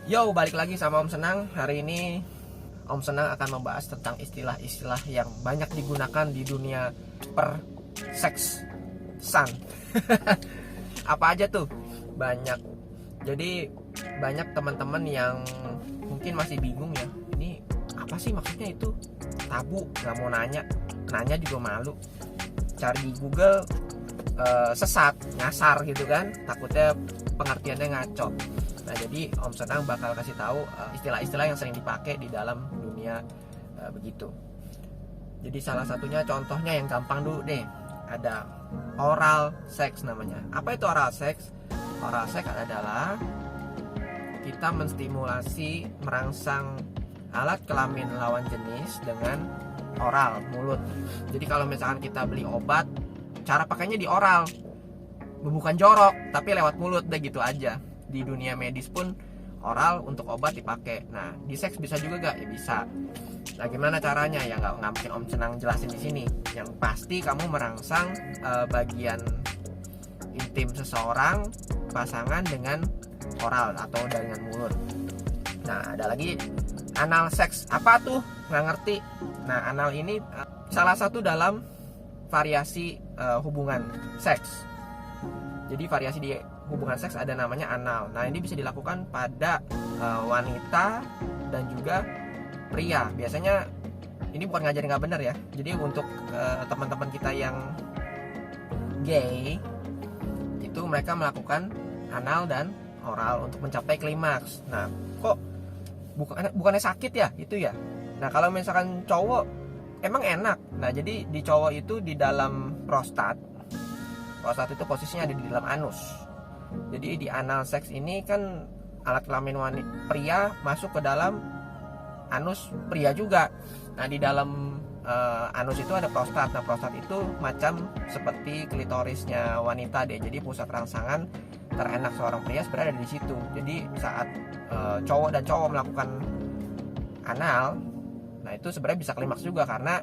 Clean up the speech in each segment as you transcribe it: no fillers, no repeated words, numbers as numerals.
Yo, balik lagi sama Om Senang. Hari ini Om Senang akan membahas tentang istilah-istilah yang banyak digunakan di dunia per seksan. Apa aja tuh? Banyak. Jadi banyak teman-teman yang mungkin masih bingung ya. Ini apa sih maksudnya itu? Tabu, nggak mau nanya. Nanya juga malu. Cari di Google sesat, nyasar gitu kan. Takutnya pengertiannya ngaco. Nah, jadi Om Senang bakal kasih tahu istilah-istilah yang sering dipakai di dalam dunia begitu. Jadi salah satunya contohnya yang gampang dulu deh. Ada oral sex namanya. Apa itu oral sex? Oral sex adalah kita menstimulasi merangsang alat kelamin lawan jenis dengan oral, mulut. Jadi kalau misalkan kita beli obat, cara pakainya di oral. Bukan jorok, tapi lewat mulut deh gitu aja. Di dunia medis pun oral untuk obat dipakai. Nah, di seks bisa juga gak? Ya bisa. Nah, gimana caranya? Ya nggak mungkin Om Senang jelasin di sini. Yang pasti kamu merangsang bagian intim seseorang, pasangan dengan oral atau dengan mulut. Nah, ada lagi anal seks. Apa tuh? Nggak ngerti. Nah, anal ini salah satu dalam variasi hubungan seks. Jadi variasi di hubungan seks ada namanya anal. Nah, ini bisa dilakukan pada wanita dan juga pria. Biasanya ini bukan ngajarin nggak bener ya. Jadi untuk teman-teman kita yang gay itu mereka melakukan anal dan oral untuk mencapai klimaks. Nah, kok bukannya sakit ya itu ya? Nah, kalau misalkan cowok emang enak. Nah, jadi di cowok itu di dalam prostat. Prostat itu posisinya ada di dalam anus. Jadi di anal seks ini kan alat kelamin pria masuk ke dalam anus pria juga. Nah, di dalam anus itu ada prostat. Nah, prostat itu macam seperti klitorisnya wanita deh. Jadi pusat rangsangan terenak seorang pria sebenarnya ada di situ. Jadi saat cowok dan cowok melakukan anal, nah itu sebenarnya bisa klimaks juga karena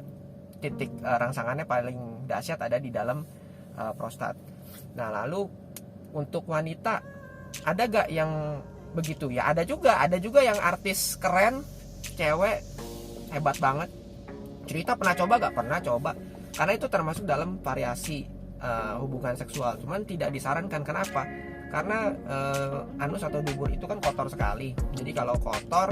titik rangsangannya paling dahsyat ada di dalam prostat. Nah, lalu untuk wanita ada gak yang begitu? Ya ada juga yang artis keren, cewek hebat banget. Cerita pernah coba gak? Pernah coba. Karena itu termasuk dalam variasi hubungan seksual. Cuman tidak disarankan. Kenapa? Karena anus atau dubur itu kan kotor sekali. Jadi kalau kotor,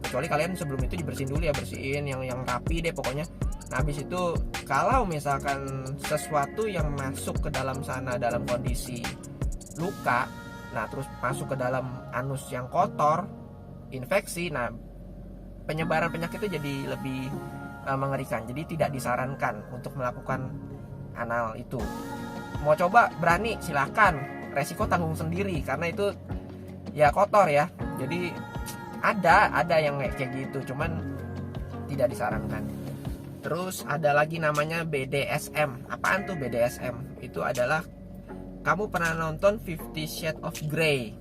kecuali kalian sebelum itu dibersihin dulu ya, bersihin yang rapi deh pokoknya. Nah, habis itu kalau misalkan sesuatu yang masuk ke dalam sana dalam kondisi luka, nah terus masuk ke dalam anus yang kotor, infeksi, nah penyebaran penyakitnya jadi lebih mengerikan. Jadi tidak disarankan untuk melakukan anal itu. Mau coba berani silakan, resiko tanggung sendiri karena itu ya kotor ya. Jadi ada yang kayak gitu, cuman tidak disarankan. Terus ada lagi namanya BDSM. Apaan tuh BDSM? Itu adalah, kamu pernah nonton 50 Shades of Grey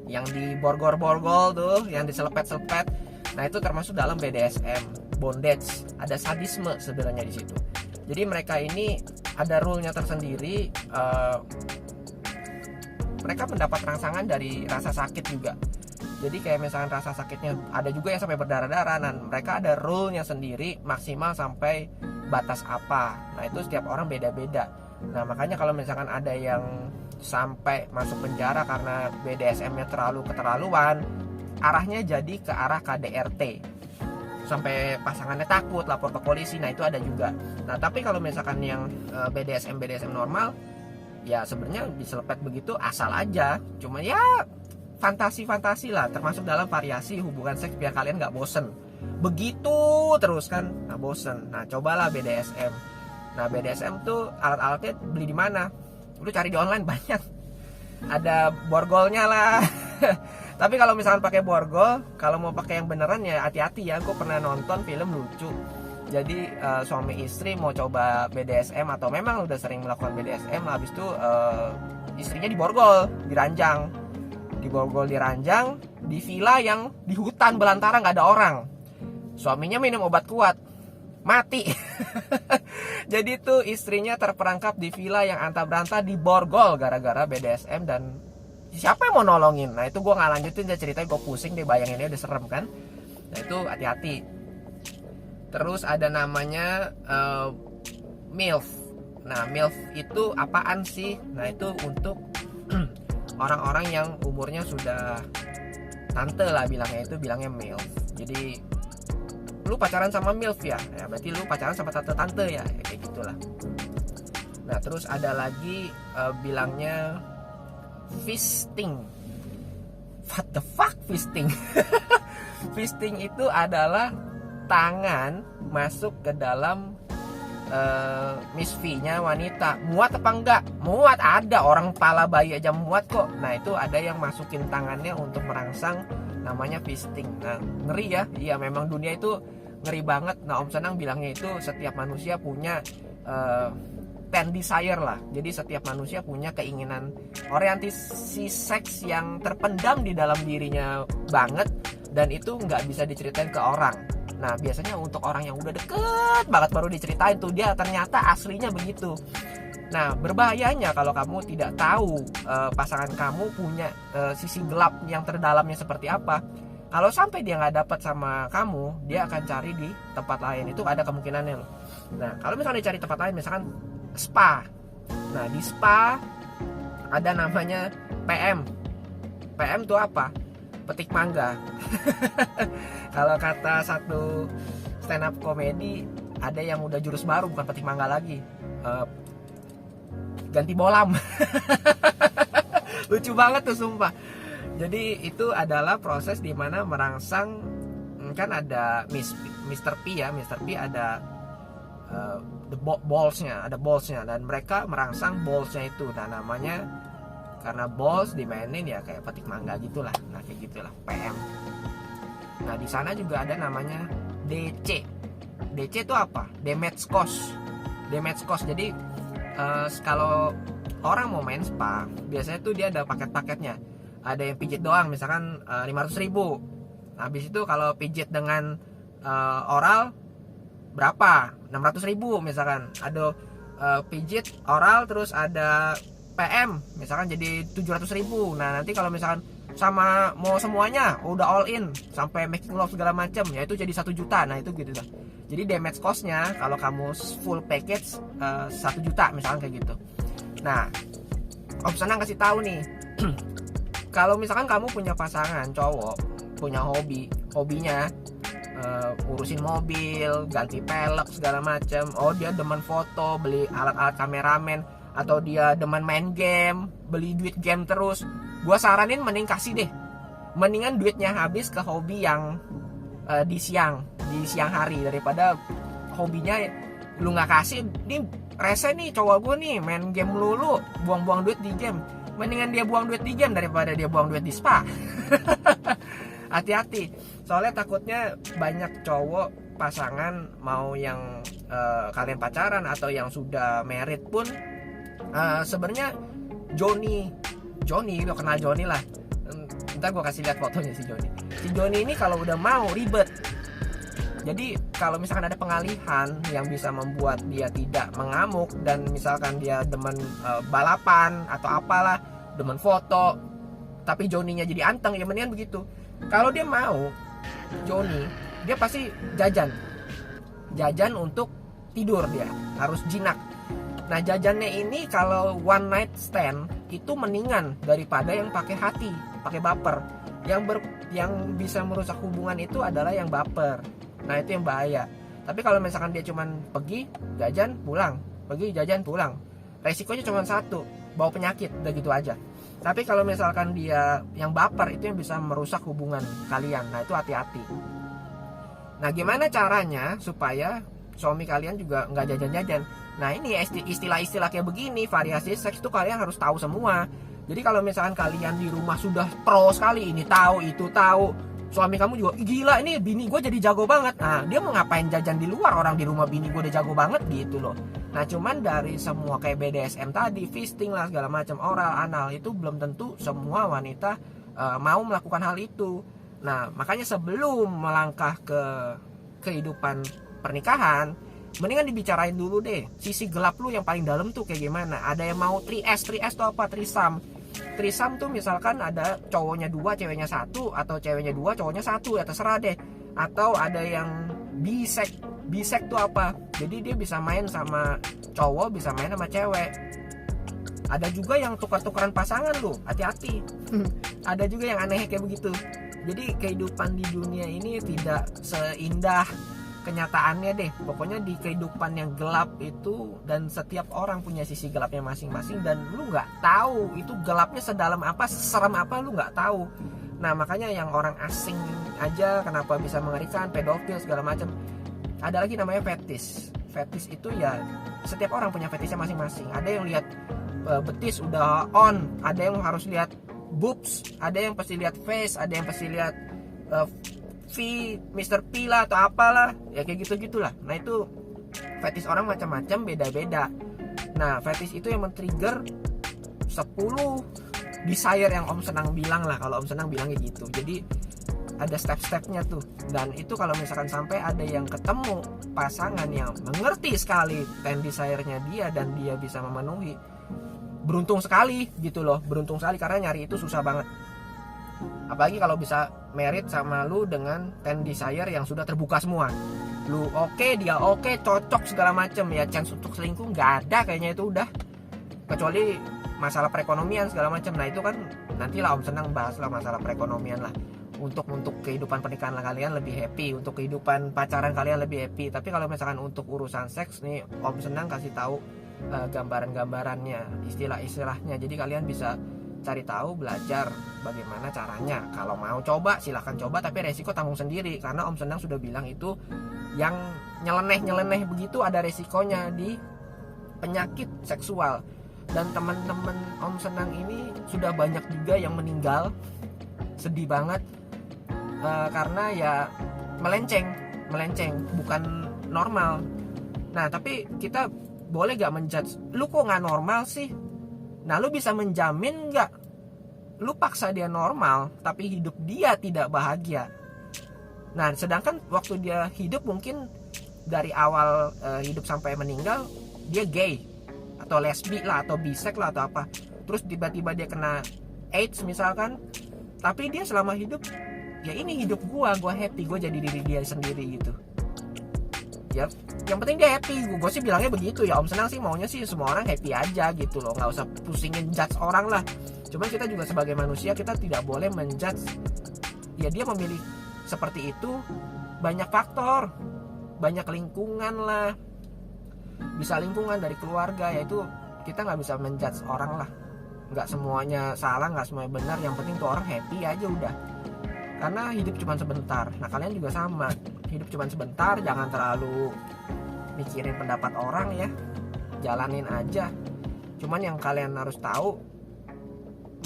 yang di borgol-borgol tuh, yang diselepet-selepet. Nah, itu termasuk dalam BDSM, bondage. Ada sadisme sebenarnya di situ. Jadi mereka ini ada rule-nya tersendiri. Mereka mendapat rangsangan dari rasa sakit juga. Jadi kayak misalkan rasa sakitnya ada juga yang sampai berdarah-darah. Nah, mereka ada rule-nya sendiri maksimal sampai batas apa. Nah, itu setiap orang beda-beda. Nah, makanya kalau misalkan ada yang sampai masuk penjara karena BDSM-nya terlalu keterlaluan, arahnya jadi ke arah KDRT. Sampai pasangannya takut lapor ke polisi. Nah, itu ada juga. Nah, tapi kalau misalkan yang BDSM normal, ya sebenarnya diselepet begitu asal aja. Cuma ya fantasi lah, termasuk dalam variasi hubungan seks biar kalian nggak bosen begitu terus kan. Nah, bosen. Nah, cobalah BDSM. Nah, BDSM tuh alat-alatnya beli di mana? Lu cari di online banyak. Ada borgolnya lah. Tapi kalau misalkan pakai borgol, kalau mau pakai yang beneran ya hati-hati ya. Gue pernah nonton film lucu. Jadi suami istri mau coba BDSM atau memang udah sering melakukan BDSM, habis itu istrinya diborgol, diranjang. Diborgol, diranjang di villa yang di hutan belantara, nggak ada orang. Suaminya minum obat kuat, mati. Jadi tuh istrinya terperangkap di villa yang anta beranta diborgol gara-gara BDSM dan siapa yang mau nolongin? Nah itu gue nggak lanjutin dia ceritanya, gue pusing deh bayanginnya, udah serem kan. Nah itu hati-hati. Terus ada namanya MILF. Nah MILF itu apaan sih? Nah itu untuk orang-orang yang umurnya sudah tante lah bilangnya MILF. Jadi lu pacaran sama MILF ya berarti lu pacaran sama tante-tante ya kayak gitulah. Nah terus ada lagi bilangnya fisting. What the fuck fisting? Fisting itu adalah tangan masuk ke dalam misfinya wanita. Muat apa enggak? Muat, ada orang pala bayi aja muat kok. Nah itu ada yang masukin tangannya untuk merangsang, namanya fisting. Nah ngeri ya. Iya memang dunia itu ngeri banget. Nah Om Senang bilangnya itu setiap manusia punya ten desire lah. Jadi setiap manusia punya keinginan orientasi seks yang terpendam di dalam dirinya banget, dan itu nggak bisa diceritain ke orang. Nah biasanya untuk orang yang udah deket banget baru diceritain tuh dia ternyata aslinya begitu. Nah berbahayanya kalau kamu tidak tahu pasangan kamu punya sisi gelap yang terdalamnya seperti apa. Kalau sampai dia nggak dapat sama kamu, dia akan cari di tempat lain. Itu ada kemungkinannya loh. Nah kalau misalnya dicari tempat lain, misalkan spa. Nah di spa ada namanya PM. PM itu apa? Petik mangga. Kalau kata satu stand up komedi, ada yang udah jurus baru, bukan petik mangga lagi, ganti bolam. Lucu banget tuh sumpah. Jadi itu adalah proses dimana merangsang, kan ada Mr. P ya, Mr. P ada ballsnya, dan mereka merangsang ballsnya itu. Nah namanya karena balls dimainin ya kayak petik mangga gitulah. Nah kayak gitulah PM. Nah di sana juga ada namanya DC. DC itu apa? Damage cost. Damage cost. Jadi kalau orang mau main spa, biasanya tuh dia ada paket-paketnya. Ada yang pijit doang, misalkan 500.000. Habis itu kalau pijit dengan oral berapa? 600.000 misalkan. Ada pijit oral terus ada PM misalkan jadi 700.000. Nah nanti kalau misalkan sama mau semuanya udah all in sampai making love segala macam, ya itu jadi 1 juta. Nah itu gitu lah. Jadi damage costnya kalau kamu full package 1 juta misalkan kayak gitu. Nah Om Senang kasih tahu nih. Kalau misalkan kamu punya pasangan cowok, punya hobinya urusin mobil, ganti pelek segala macam. Oh dia demen foto, beli alat-alat kameramen, atau dia demen main game, beli duit game terus. Gua saranin mending kasih deh. Mendingan duitnya habis ke hobi yang di siang hari, daripada hobinya lu nggak kasih. Ini rese nih cowok gue nih main game melulu, buang-buang duit di game. Mendingan dia buang duit di game daripada dia buang duit di spa. Hati-hati, soalnya takutnya banyak cowok pasangan mau yang kalian pacaran atau yang sudah married pun sebenarnya Johnny lo kenal Johnny lah. Ntar gue kasih lihat fotonya si Johnny ini kalau udah mau ribet. Jadi kalau misalkan ada pengalihan yang bisa membuat dia tidak mengamuk, dan misalkan dia demen balapan atau apalah, demen foto, tapi Johnny-nya jadi anteng, ya mendingan begitu. Kalau dia mau, Johnny, dia pasti jajan untuk tidur, dia harus jinak. Nah jajannya ini kalau one night stand itu mendingan daripada yang pakai hati, pakai baper. Yang bisa merusak hubungan itu adalah yang baper. Nah itu yang bahaya. Tapi kalau misalkan dia cuman pergi jajan pulang, resikonya cuma satu, bawa penyakit, udah gitu aja. Tapi kalau misalkan dia yang baper, itu yang bisa merusak hubungan kalian. Nah itu hati-hati. Nah gimana caranya supaya suami kalian juga nggak jajan-jajan? Nah ini istilah-istilah kayak begini, variasi seks itu kalian harus tahu semua. Jadi kalau misalkan kalian di rumah sudah pro sekali, ini tahu, itu tahu, suami kamu juga gila ini bini gue jadi jago banget. Nah dia mau ngapain jajan di luar, orang di rumah bini gue udah jago banget gitu loh. Nah cuman dari semua kayak BDSM tadi, fisting lah segala macam, oral, anal, itu belum tentu semua wanita mau melakukan hal itu. Nah makanya sebelum melangkah ke kehidupan pernikahan, mendingan dibicarain dulu deh sisi gelap lu yang paling dalam tuh kayak gimana. Ada yang mau 3S tuh apa, trisam. Trisam tuh misalkan ada cowoknya 2 ceweknya 1, atau ceweknya 2 cowoknya 1, ya terserah deh. Atau ada yang bisek. Bisek tuh apa? Jadi dia bisa main sama cowok, bisa main sama cewek. Ada juga yang tukar-tukaran pasangan loh, hati-hati. Ada juga yang aneh kayak begitu. Jadi kehidupan di dunia ini tidak seindah kenyataannya deh. Pokoknya di kehidupan yang gelap itu, dan setiap orang punya sisi gelapnya masing-masing, dan lu nggak tahu itu gelapnya sedalam apa, seserem apa, lu nggak tahu. Nah makanya yang orang asing aja kenapa bisa mengerikan, pedofil segala macam. Ada lagi namanya fetish. Fetish itu ya setiap orang punya fetishnya masing-masing. Ada yang lihat betis udah on, ada yang harus lihat boobs, ada yang pasti lihat face, ada yang pasti lihat V, Mr. P lah atau apalah, ya kayak gitu-gitulah. Nah itu fetish orang macam-macam, beda-beda. Nah fetish itu yang men-trigger 10 desire yang Om Senang bilang lah, kalau Om Senang bilangnya gitu. Jadi ada step-stepnya tuh. Dan itu kalau misalkan sampai ada yang ketemu pasangan yang mengerti sekali 10 desire-nya dia dan dia bisa memenuhi, beruntung sekali gitu loh. Beruntung sekali, karena nyari itu susah banget. Apalagi kalau bisa married sama lu dengan 10 desire yang sudah terbuka semua. Lu oke, dia oke, cocok segala macem, ya chance untuk selingkuh nggak ada kayaknya itu udah. Kecuali masalah perekonomian segala macam. Nah itu kan nantilah Om Senang bahas lah masalah perekonomian lah. Untuk kehidupan pernikahan kalian lebih happy, untuk kehidupan pacaran kalian lebih happy. Tapi kalau misalkan untuk urusan seks nih, Om Senang kasih tahu gambaran-gambarannya, istilah-istilahnya. Jadi kalian bisa cari tahu, belajar bagaimana caranya. Kalau mau coba silahkan coba, tapi resiko tanggung sendiri, karena Om Senang sudah bilang itu yang nyeleneh begitu ada resikonya di penyakit seksual. Dan teman-teman Om Senang ini sudah banyak juga yang meninggal, sedih banget, karena ya melenceng bukan normal. Nah tapi kita boleh gak menjudge, lu kok gak normal sih? Nah lu bisa menjamin gak lu paksa dia normal tapi hidup dia tidak bahagia? Nah sedangkan waktu dia hidup mungkin dari awal hidup sampai meninggal dia gay atau lesbi lah atau bisek lah atau apa. Terus tiba-tiba dia kena AIDS misalkan, tapi dia selama hidup ya ini hidup gua happy, gua jadi diri dia sendiri gitu. Ya yang penting dia happy. Gue sih bilangnya begitu ya. Om Senang sih maunya sih semua orang happy aja gitu loh, nggak usah pusingin judge orang lah. Cuman kita juga sebagai manusia kita tidak boleh menjudge. Ya dia memilih seperti itu, banyak faktor, banyak lingkungan lah, bisa lingkungan dari keluarga, yaitu kita nggak bisa menjudge orang lah. Nggak semuanya salah, nggak semuanya benar. Yang penting tuh orang happy aja udah. Karena hidup cuma sebentar. Nah kalian juga sama, hidup cuma sebentar, jangan terlalu mikirin pendapat orang ya, jalanin aja. Cuman yang kalian harus tahu,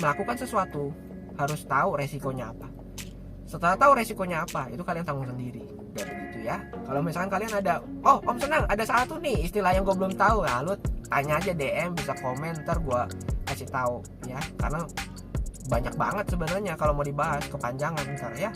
melakukan sesuatu harus tahu resikonya apa. Setelah tahu resikonya apa, itu kalian tanggung sendiri. Udah begitu ya. Kalau misalkan kalian ada, oh Om Senang ada satu nih istilah yang gue belum tahu, nah lu tanya aja DM, bisa komen, ntar gue kasih tahu ya. Karena banyak banget sebenarnya kalau mau dibahas, kepanjangan ntar ya.